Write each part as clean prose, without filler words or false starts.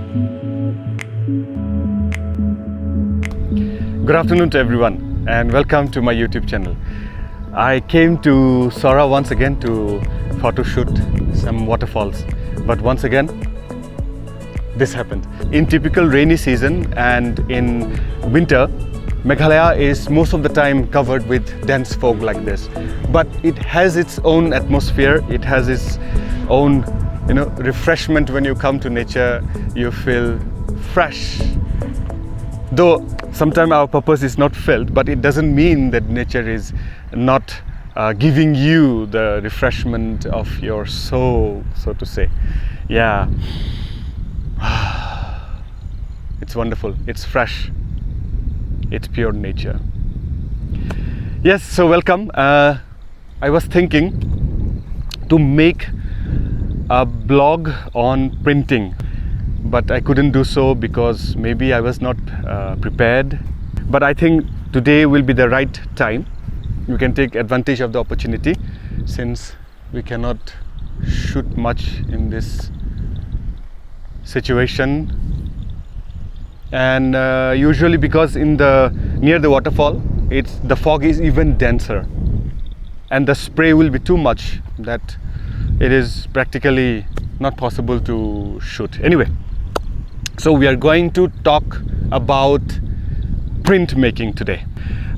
Good afternoon to everyone and welcome to my YouTube channel. I came to Sora once again to photo shoot some waterfalls, but once again this happened. In typical rainy season and in winter, Meghalaya is most of the time covered with dense fog like this, but it has its own atmosphere, it has its own refreshment. When you come to nature, you feel fresh. Though sometimes our purpose is not felt, but it doesn't mean that nature is not giving you the refreshment of your soul, so to say. Yeah, it's wonderful, it's fresh, it's pure nature. Yes, so welcome. I was thinking to make a blog on printing, but I couldn't do so because maybe I was not prepared. But I think today will be the right time. You can take advantage of the opportunity since we cannot shoot much in this situation. And usually because near the waterfall, the fog is even denser and the spray will be too much that it is practically not possible to shoot. Anyway, so we are going to talk about printmaking today.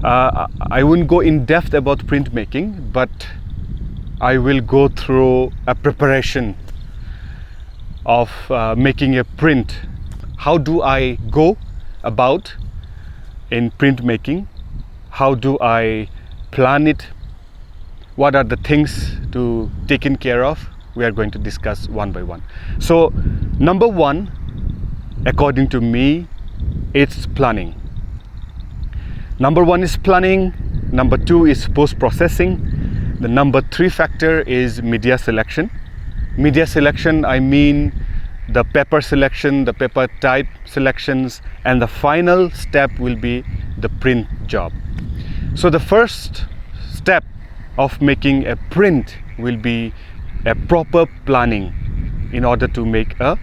I wouldn't go in depth about printmaking, but I will go through a preparation of making a print. How do I go about in printmaking? How do I plan it? What are the things to take care of? We are going to discuss one by one. So number one, according to me, it's planning. Number one is planning. Number two is post-processing. The number three factor is media selection. Media selection, I mean the paper selection, the paper type selections, and the final step will be the print job. So the first step of making a print will be a proper planning in order to make a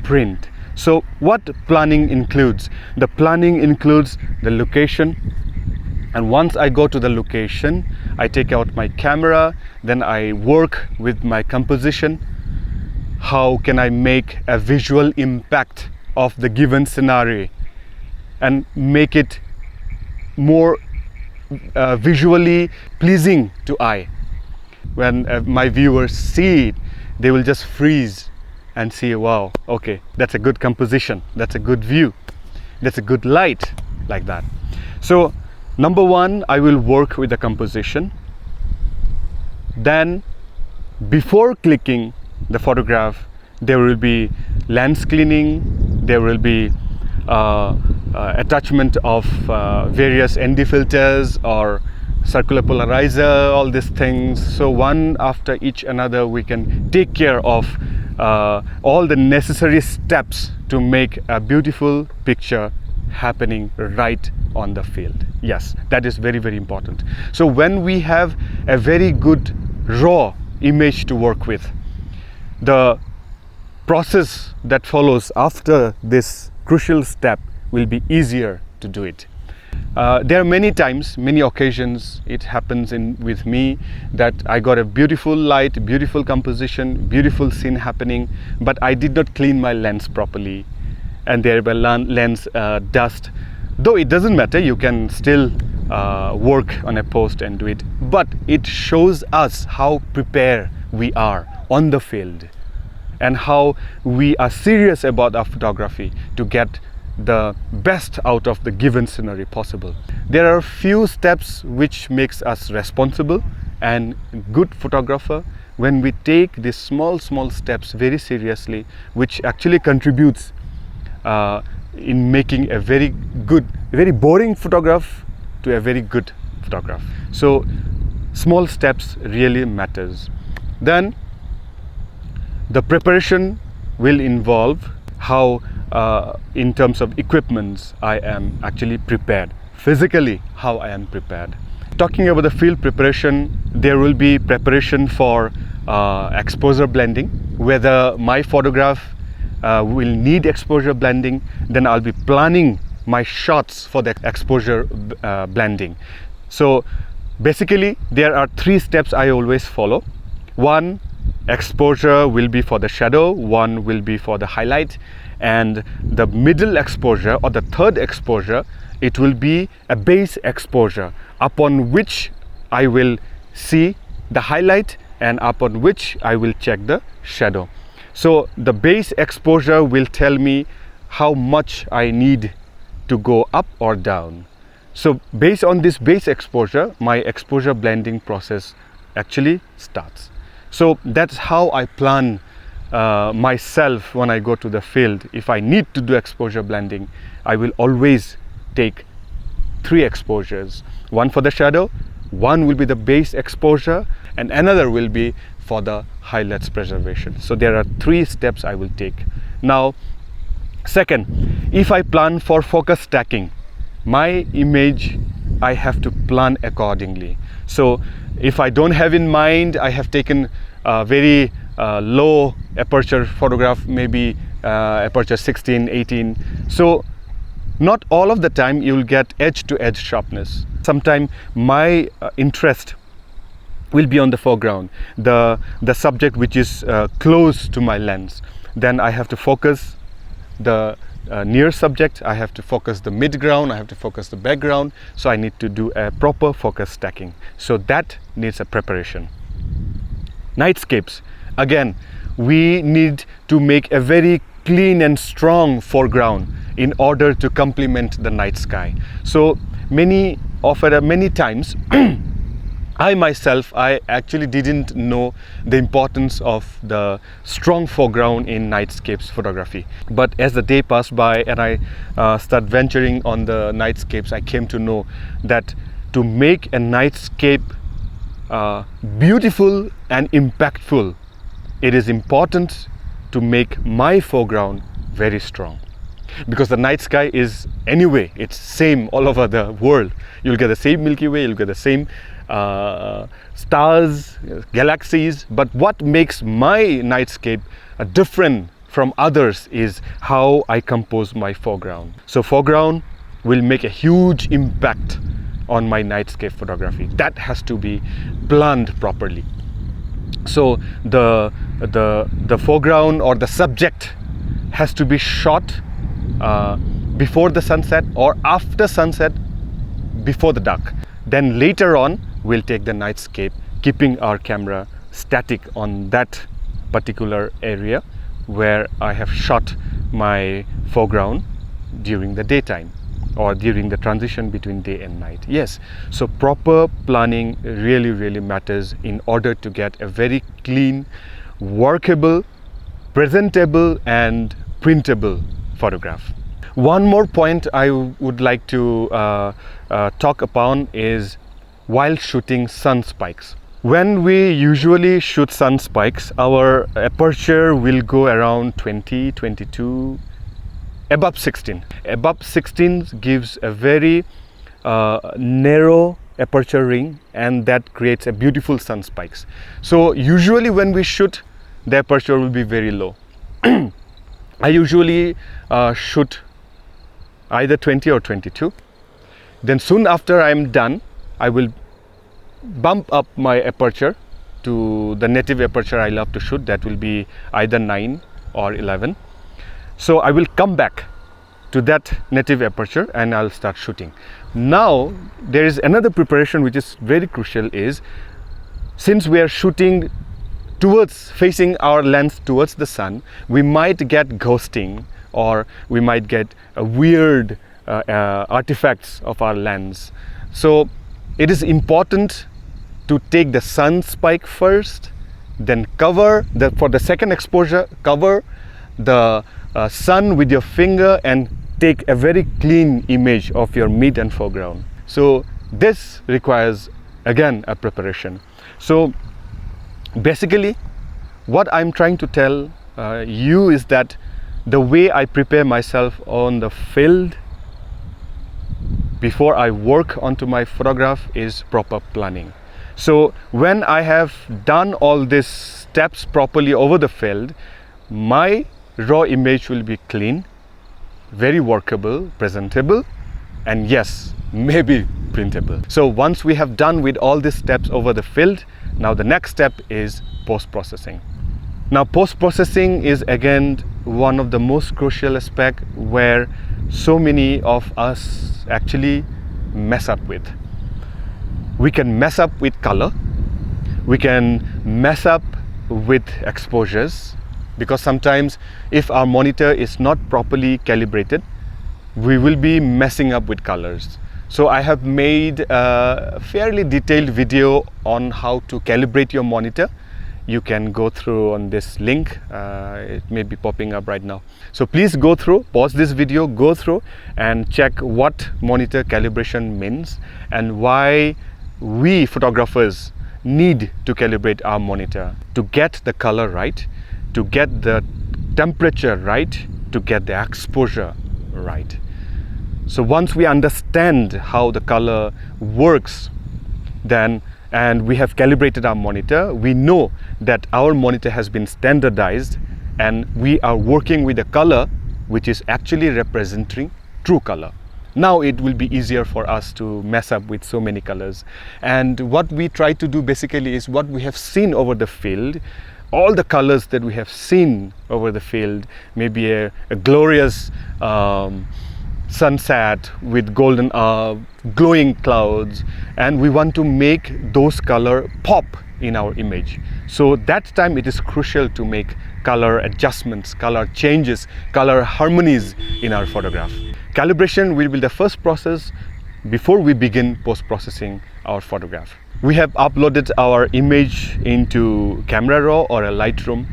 print. So what planning includes? The planning includes the location, and once I go to the location, I take out my camera, then I work with my composition. How can I make a visual impact of the given scenario and make it more visually pleasing to eye? When my viewers see it, they will just freeze and see, wow, okay, that's a good composition, that's a good view, that's a good light, like that. So number one, I will work with the composition. Then before clicking the photograph, there will be lens cleaning, there will be attachment of various ND filters or circular polarizer, all these things. So one after each another, we can take care of all the necessary steps to make a beautiful picture happening right on the field. Yes, that is very, very important. So when we have a very good raw image to work with, the process that follows after this crucial step will be easier to do it. There are many times, many occasions it happens with me that I got a beautiful light, beautiful composition, beautiful scene happening, but I did not clean my lens properly and there were lens dust. Though it doesn't matter, you can still work on a post and do it, but it shows us how prepared we are on the field and how we are serious about our photography to get the best out of the given scenario possible. There are few steps which makes us responsible and good photographer when we take these small steps very seriously, which actually contributes in making a very boring photograph to a very good photograph. So small steps really matters. Then the preparation will involve how in terms of equipments I am actually prepared, physically how I am prepared. Talking about the field preparation, there will be preparation for exposure blending, whether my photograph will need exposure blending, then I'll be planning my shots for the exposure blending. So basically there are 3 steps I always follow. 1, exposure will be for the shadow, 1 will be for the highlight, and the middle exposure or the third exposure, it will be a base exposure upon which I will see the highlight and upon which I will check the shadow. So the base exposure will tell me how much I need to go up or down. So based on this base exposure, my exposure blending process actually starts. So that's how I plan myself when I go to the field. If I need to do exposure blending, I will always take 3 exposures. 1 for the shadow, 1 will be the base exposure, and another will be for the highlights preservation. So there are 3 steps I will take. Now, second, if I plan for focus stacking, my image, I have to plan accordingly. So if I don't have in mind, I have taken a very low aperture photograph, maybe aperture 16, 18. So not all of the time you will get edge to edge sharpness. Sometimes my interest will be on the foreground, the subject which is close to my lens. Then I have to focus the near subject, I have to focus the midground, I have to focus the background. So I need to do a proper focus stacking. So that needs a preparation. Nightscapes, again, we need to make a very clean and strong foreground in order to complement the night sky. So many times I actually didn't know the importance of the strong foreground in nightscapes photography. But as the day passed by and I started venturing on the nightscapes, I came to know that to make a nightscape beautiful and impactful, it is important to make my foreground very strong. Because the night sky is anyway, it's same all over the world. You'll get the same Milky Way, you'll get the same stars, galaxies, but what makes my nightscape different from others is how I compose my foreground. So foreground will make a huge impact on my nightscape photography. That has to be planned properly. So the foreground or the subject has to be shot before the sunset or after sunset, before the dark. Then later on we'll take the nightscape, keeping our camera static on that particular area where I have shot my foreground during the daytime or during the transition between day and night. Yes, so proper planning really matters in order to get a very clean, workable, presentable and printable photograph. One more point I would like to talk upon is while shooting sun spikes. When we usually shoot sun spikes, our aperture will go around 20, 22, above 16. Above 16 gives a very narrow aperture ring, and that creates a beautiful sun spikes. So usually when we shoot, the aperture will be very low. I usually shoot either 20 or 22. Then soon after I am done, I will bump up my aperture to the native aperture I love to shoot. That will be either 9 or 11. So I will come back to that native aperture and I'll start shooting. Now there is another preparation which is very crucial, is since we are shooting facing our lens towards the sun, we might get ghosting or we might get weird artifacts of our lens. So it is important to take the sun spike first, then for the second exposure, cover the sun with your finger and take a very clean image of your mid and foreground. So this requires again a preparation. So basically what I'm trying to tell you is that the way I prepare myself on the field before I work onto my photograph is proper planning. So when I have done all these steps properly over the field, my raw image will be clean, very workable, presentable, and yes, maybe printable. So once we have done with all these steps over the field, now the next step is post-processing. Now post-processing is again one of the most crucial aspects where so many of us actually mess up with. We can mess up with color, we can mess up with exposures, because sometimes if our monitor is not properly calibrated, we will be messing up with colors. So I have made a fairly detailed video on how to calibrate your monitor. You can go through on this link, it may be popping up right now. So please go through, pause this video, go through and check what monitor calibration means and why we photographers need to calibrate our monitor to get the color right, to get the temperature right, to get the exposure right. So once we understand how the color works, then and we have calibrated our monitor, we know that our monitor has been standardized and we are working with a color which is actually representing true color. Now it will be easier for us to mess up with so many colors. And what we try to do basically is what we have seen over the field, all the colors that we have seen over the field, maybe a glorious sunset with golden glowing clouds, and we want to make those color pop in our image. So that time it is crucial to make color adjustments, color changes, color harmonies in our photograph. Calibration will be the first process before we begin post-processing our photograph. We have uploaded our image into Camera Raw or a Lightroom.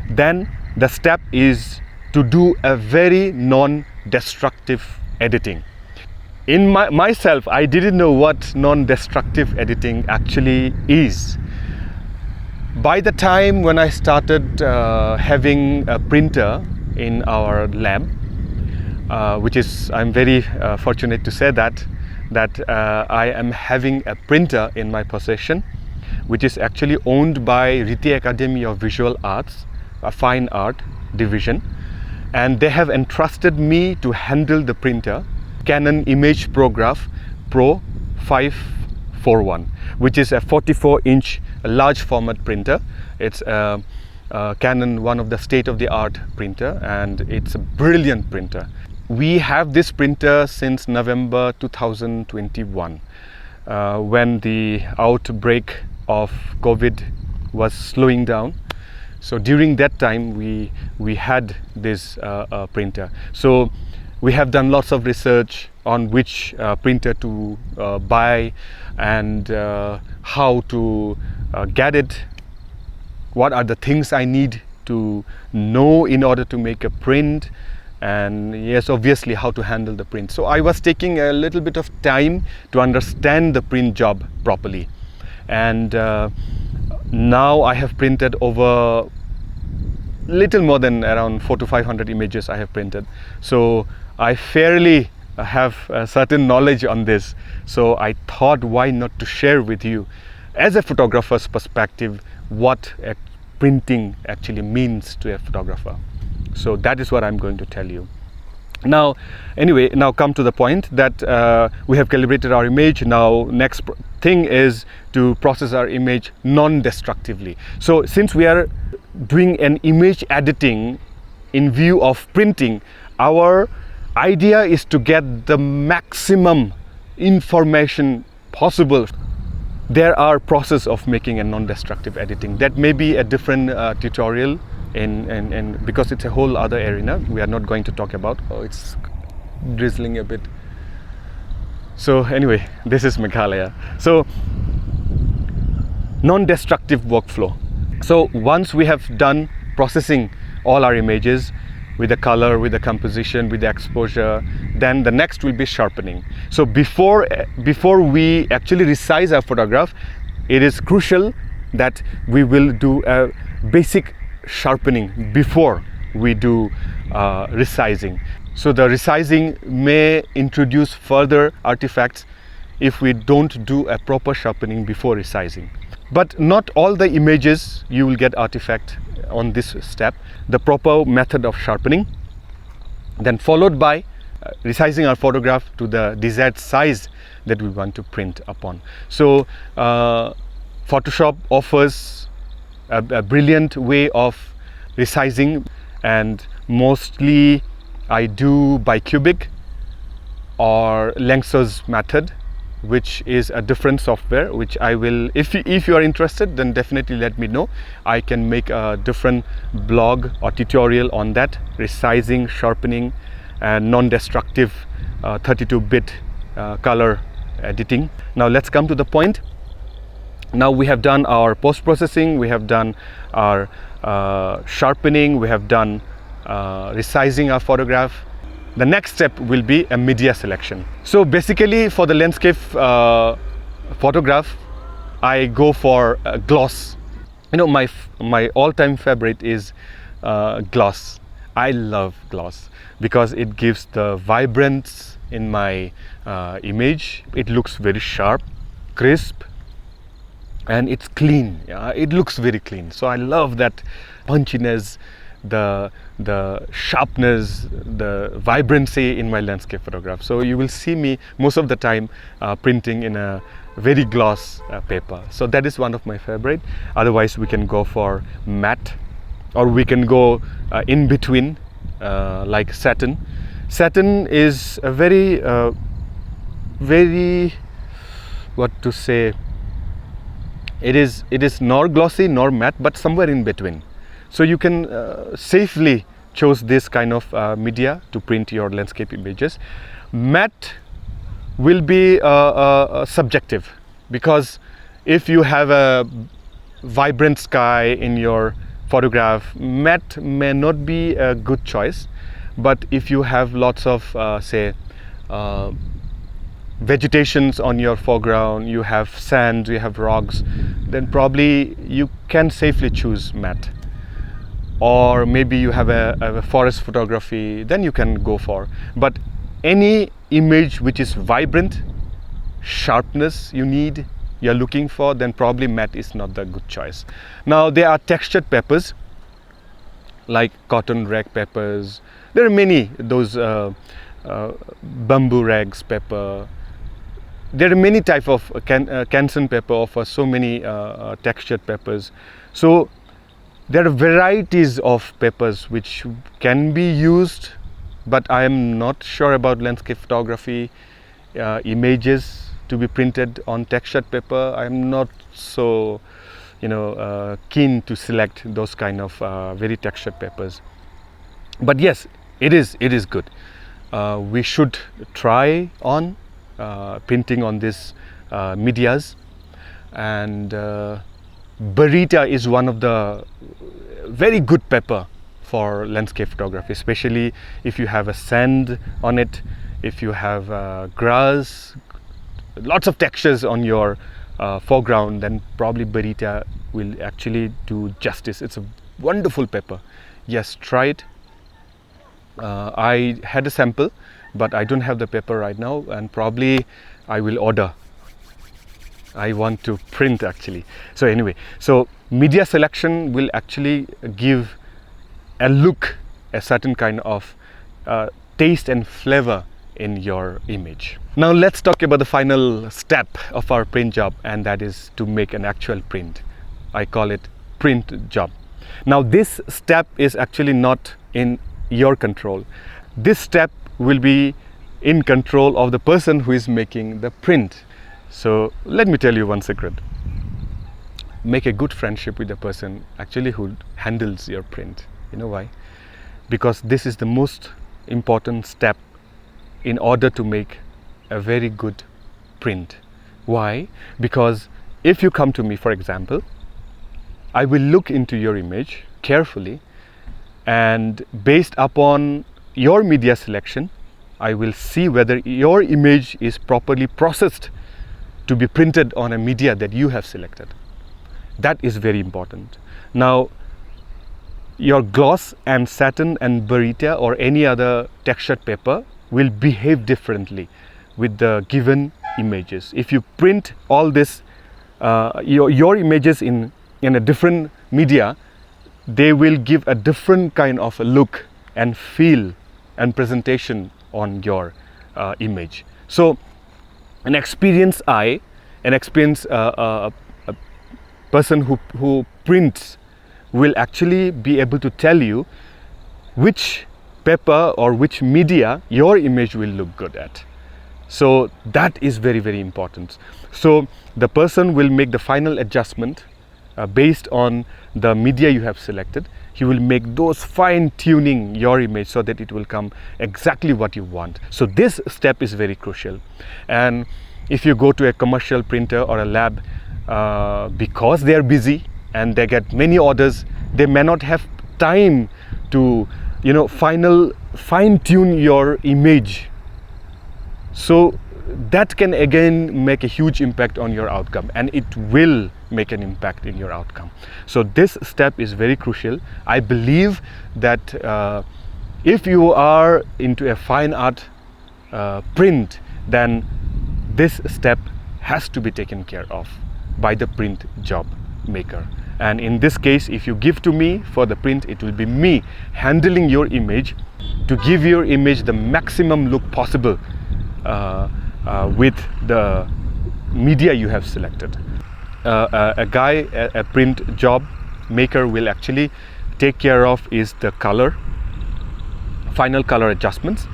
Then the step is to do a very non-destructive editing. In myself, I didn't know what non-destructive editing actually is. By the time when I started having a printer in our lab, which is, I'm very fortunate to say that I am having a printer in my possession, which is actually owned by Riti Academy of Visual Arts, a fine art division. And they have entrusted me to handle the printer, Canon Image Prograf PRO 541, which is a 44-inch large format printer. It's a Canon, one of the state-of-the-art printer, and it's a brilliant printer. We have this printer since November 2021, when the outbreak of COVID was slowing down. So during that time we had this printer. So we have done lots of research on which printer to buy and how to get it, what are the things I need to know in order to make a print, and yes, obviously how to handle the print. So I was taking a little bit of time to understand the print job properly, and now I have printed over little more than around 400 to 500 images I have printed. So I fairly have a certain knowledge on this. So I thought, why not to share with you as a photographer's perspective what printing actually means to a photographer. So that is what I'm going to tell you. Now, anyway, now come to the point that we have calibrated our image. Now, next thing is to process our image non-destructively. So since we are doing an image editing in view of printing, our idea is to get the maximum information possible. There are process of making a non-destructive editing. That may be a different tutorial because it's a whole other arena we are not going to talk about. Oh, it's drizzling a bit. So anyway, this is Meghalaya. So non-destructive workflow. So once we have done processing all our images with the color, with the composition, with the exposure, then the next will be sharpening. So before we actually resize our photograph, it is crucial that we will do a basic sharpening before we do resizing. So the resizing may introduce further artifacts if we don't do a proper sharpening before resizing. But not all the images you will get artifact on this step, the proper method of sharpening, then followed by resizing our photograph to the desired size that we want to print upon. So Photoshop offers a brilliant way of resizing, and mostly I do by cubic or Lanczos method, which is a different software, which I will, if you are interested, then definitely let me know. I can make a different blog or tutorial on that, resizing, sharpening, and non-destructive 32-bit color editing. Now let's come to the point. Now we have done our post-processing, we have done our sharpening, we have done resizing our photograph. The next step will be a media selection. So basically for the landscape photograph, I go for gloss. You know, my all-time favorite is gloss. I love gloss because it gives the vibrance in my image. It looks very sharp, crisp, and it's clean. It looks very clean. So I love that punchiness, the sharpness, the vibrancy in my landscape photograph. So you will see me most of the time printing in a very gloss paper. So that is one of my favorite. Otherwise we can go for matte, or we can go in between like satin. Satin is a very what to say, it is nor glossy nor matte, but somewhere in between. So you can safely choose this kind of media to print your landscape images. Matte will be subjective, because if you have a vibrant sky in your photograph, matte may not be a good choice. But if you have lots of say vegetations on your foreground, you have sand, you have rocks, then probably you can safely choose matte. Or maybe you have a forest photography, then you can go for. But any image which is vibrant, sharpness you're looking for, then probably matte is not the good choice. Now there are textured papers like cotton rag papers. There are many, those bamboo rags paper. There are many type of Canson paper offers so many textured papers. So there are varieties of papers which can be used, but I am not sure about landscape photography images to be printed on textured paper. I am not so keen to select those kind of very textured papers. But yes, it is good. We should try on printing on this medias, and Barita is one of the very good paper for landscape photography, especially if you have a sand on it, if you have grass, lots of textures on your foreground, then probably Barita will actually do justice. It's a wonderful paper. Yes, try it. I had a sample, but I don't have the paper right now, and probably I will order. I want to print actually. So anyway, so media selection will actually give a look, a certain kind of taste and flavor in your image. Now let's talk about the final step of our print job, and that is to make an actual print. I call it print job. Now this step is actually not in your control. This step will be in control of the person who is making the print. So let me tell you one secret. Make a good friendship with the person actually who handles your print. You know why? Because this is the most important step in order to make a very good print. Why? Because if you come to me, for example, I will look into your image carefully, and based upon your media selection, I will see whether your image is properly processed to be printed on a media that you have selected. That is very important. Now, your gloss and satin and Barita or any other textured paper will behave differently with the given images. If you print all this, your images in a different media, they will give a different kind of a look and feel and presentation on your image. So an experienced eye, an experienced person who prints will actually be able to tell you which paper or which media your image will look good at. So that is very, very important. So the person will make the final adjustment based on the media you have selected. He will make those fine tuning your image so that it will come exactly what you want. So this step is very crucial. And if you go to a commercial printer or a lab, because they are busy and they get many orders, they may not have time to fine tune your image. So that can again make a huge impact on your outcome, and it will make an impact in your outcome. So this step is very crucial. I believe that if you are into a fine art print, then this step has to be taken care of by the print job maker. And in this case, if you give to me for the print, it will be me handling your image to give your image the maximum look possible with the media you have selected. A print job maker will actually take care of is the color, final color adjustments,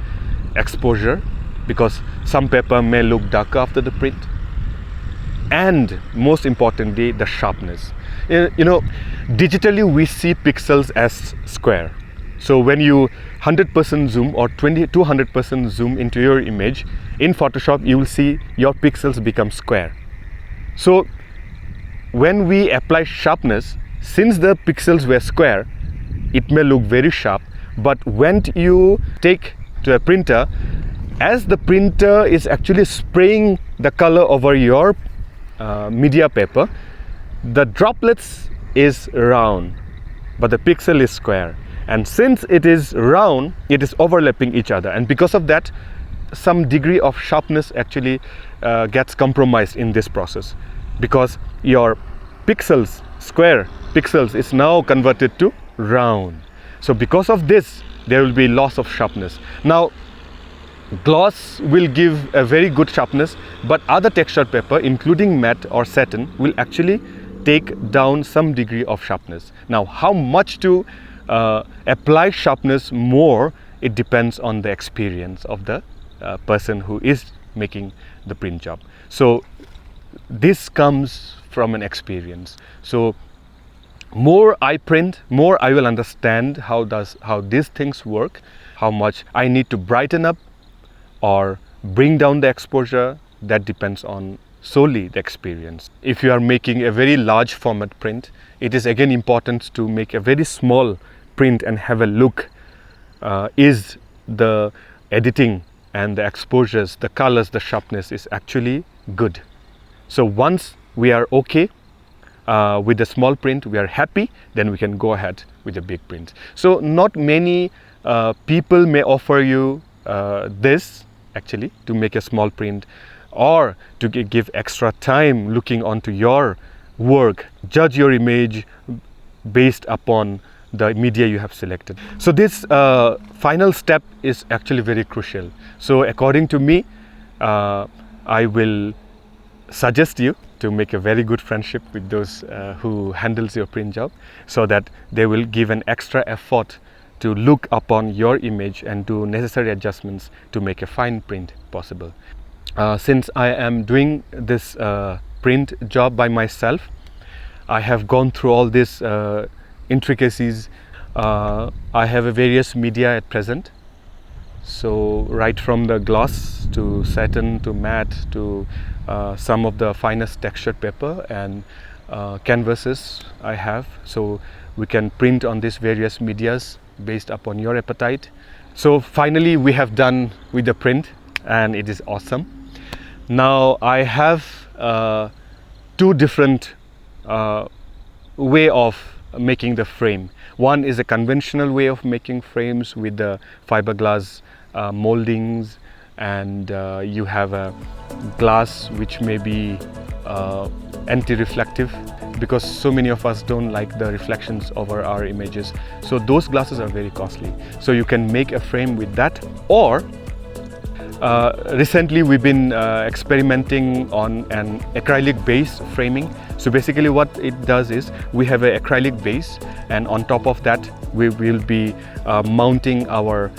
exposure, because some paper may look darker after the print, and most importantly, the sharpness. Digitally we see pixels as square. So when you 100% zoom or 200% zoom into your image in Photoshop, you will see your pixels become square. So when we apply sharpness, since the pixels were square, it may look very sharp, but when you take to a printer, as the printer is actually spraying the color over your media paper, the droplets is round but the pixel is square, and since it is round, it is overlapping each other, and because of that some degree of sharpness actually gets compromised in this process, because your pixels, square pixels, is now converted to round. So because of this there will be loss of sharpness. Now gloss will give a very good sharpness, but other textured paper including matte or satin will actually take down some degree of sharpness. Now how much to apply sharpness more, it depends on the experience of the person who is making the print job. So this comes from an experience. So more I print, more I will understand how these things work, how much I need to brighten up or bring down the exposure. That depends on solely the experience. If you are making a very large format print, it is again important to make a very small print and have a look. Is the editing and the exposures, the colors, the sharpness is actually good? So once we are okay with the small print, we are happy, then we can go ahead with the big print. So not many people may offer you this actually to make a small print, or to give extra time looking onto your work, judge your image based upon the media you have selected. So this final step is actually very crucial. So according to me, I will suggest you to make a very good friendship with those who handles your print job, so that they will give an extra effort to look upon your image and do necessary adjustments to make a fine print possible. Since I am doing this print job by myself, I have gone through all these intricacies. I have a various media at present. So right from the gloss to satin to matte to some of the finest textured paper and canvases I have. So we can print on these various medias based upon your appetite. So finally we have done with the print, and it is awesome. Now I have two different way of making the frame. One is a conventional way of making frames with the fiberglass moldings, and you have a glass which may be anti-reflective, because so many of us don't like the reflections over our images. So those glasses are very costly. So you can make a frame with that, or recently we've been experimenting on an acrylic base framing. So basically what it does is we have an acrylic base, and on top of that we will be mounting our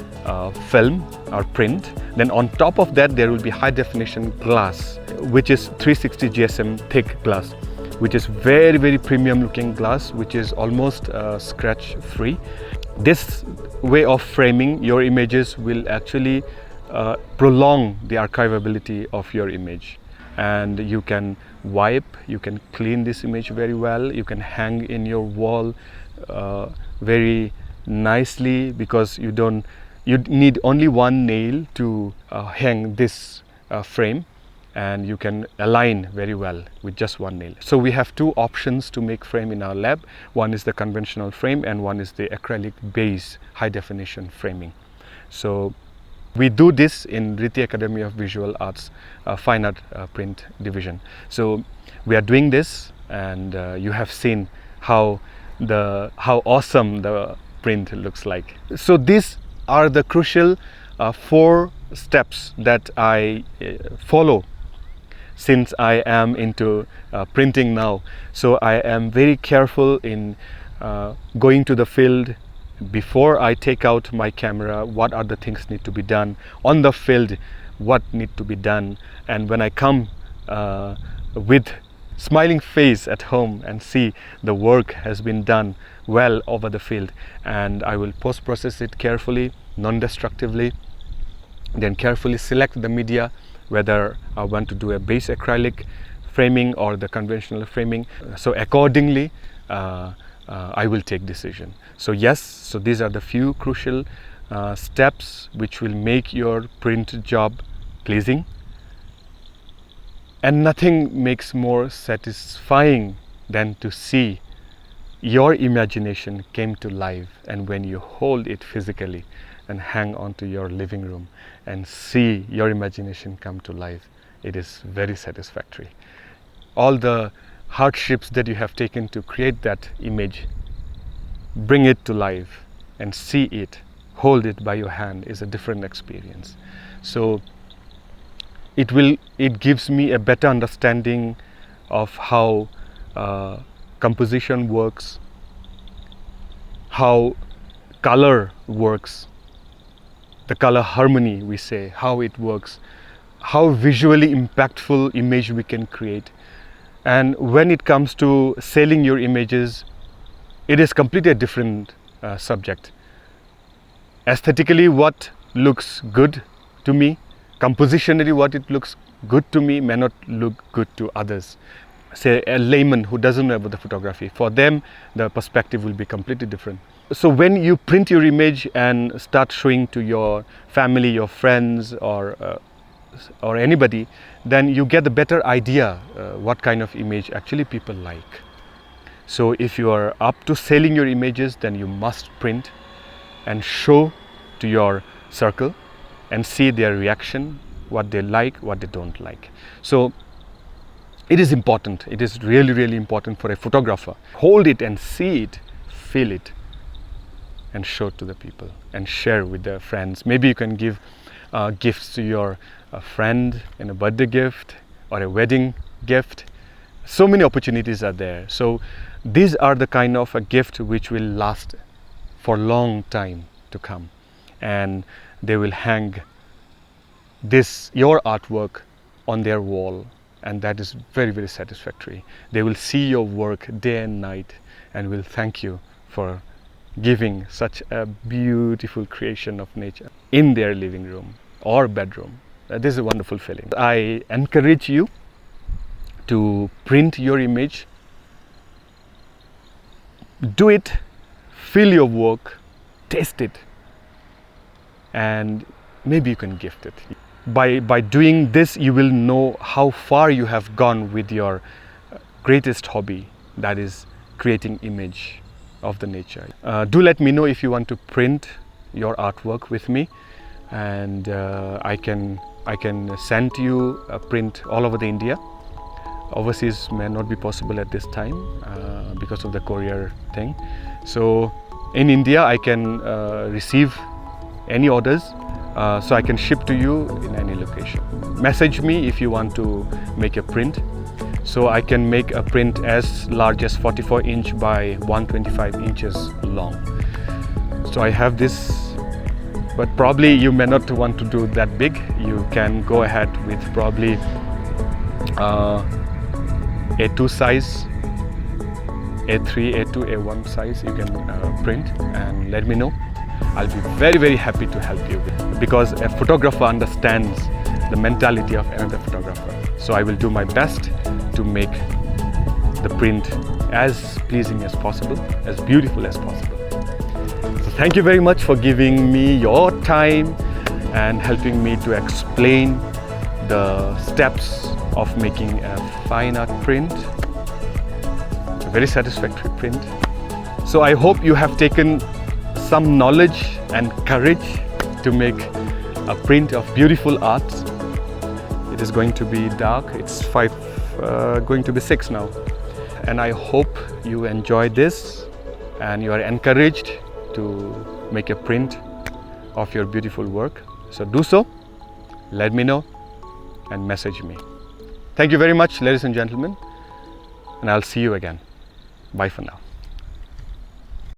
film, our print. Then on top of that there will be high definition glass, which is 360 GSM thick glass, which is very premium looking glass, which is almost scratch free. This way of framing your images will actually prolong the archivability of your image, and you can wipe, you can clean this image very well, you can hang in your wall very nicely, because you need only one nail to hang this frame, and you can align very well with just one nail. So we have two options to make frame in our lab. One is the conventional frame, and one is the acrylic base high definition framing. So we do this in Riti Academy of Visual Arts Fine Art Print Division. So we are doing this, and you have seen how awesome the print looks like. So these are the crucial 4 steps that I follow since I am into printing now. So I am very careful in going to the field. Before I take out my camera, what are the things need to be done on the field, what need to be done, and when I come with smiling face at home and see the work has been done well over the field, and I will post-process it carefully, non-destructively, then carefully select the media, whether I want to do a base acrylic framing or the conventional framing. So accordingly I will take decision. So yes, so these are the few crucial steps which will make your print job pleasing, and nothing makes more satisfying than to see your imagination came to life, and when you hold it physically and hang on to your living room and see your imagination come to life, it is very satisfactory. All the hardships that you have taken to create that image, bring it to life and see it, hold it by your hand, is a different experience. So it gives me a better understanding of how composition works, how color works, the color harmony we say, how it works, how visually impactful image we can create. And when it comes to selling your images, it is completely a different subject. Aesthetically, what looks good to me, compositionally what it looks good to me may not look good to others. Say a layman who doesn't know about the photography, for them the perspective will be completely different. So when you print your image and start showing to your family, your friends, or anybody, then you get a better idea what kind of image actually people like. So if you are up to selling your images, then you must print and show to your circle and see their reaction, what they like, what they don't like. So it is important, it is really important for a photographer. Hold it and see it, feel it, and show it to the people and share with their friends. Maybe you can give gifts to your friend in a birthday gift or a wedding gift. So many opportunities are there. So these are the kind of a gift which will last for a long time to come, and they will hang your artwork on their wall, and that is very satisfactory. They will see your work day and night and will thank you for giving such a beautiful creation of nature in their living room or bedroom. This is a wonderful feeling. I encourage you to print your image, do it, feel your work, taste it, and maybe you can gift it. By doing this, you will know how far you have gone with your greatest hobby, that is creating image of the nature. Do let me know if you want to print your artwork with me, and I can send to you a print all over the India, Overseas may not be possible at this time because of the courier thing. So in India I can receive any orders, so I can ship to you in any location. Message me if you want to make a print. So I can make a print as large as 44 inch by 125 inches long. So I have this, but probably you may not want to do that big. You can go ahead with probably A2 size, A3, A2, A1 size you can print, and let me know. I'll be very happy to help you because a photographer understands the mentality of another photographer. So I will do my best to make the print as pleasing as possible, as beautiful as possible. So thank you very much for giving me your time and helping me to explain the steps of making a fine art print. It's a very satisfactory print. So I hope you have taken some knowledge and courage to make a print of beautiful art. It is going to be dark. It's going to be 6 now. And I hope you enjoy this and you are encouraged to make a print of your beautiful work. So do so, let me know and message me. Thank you very much, ladies and gentlemen, and I'll see you again. Bye for now.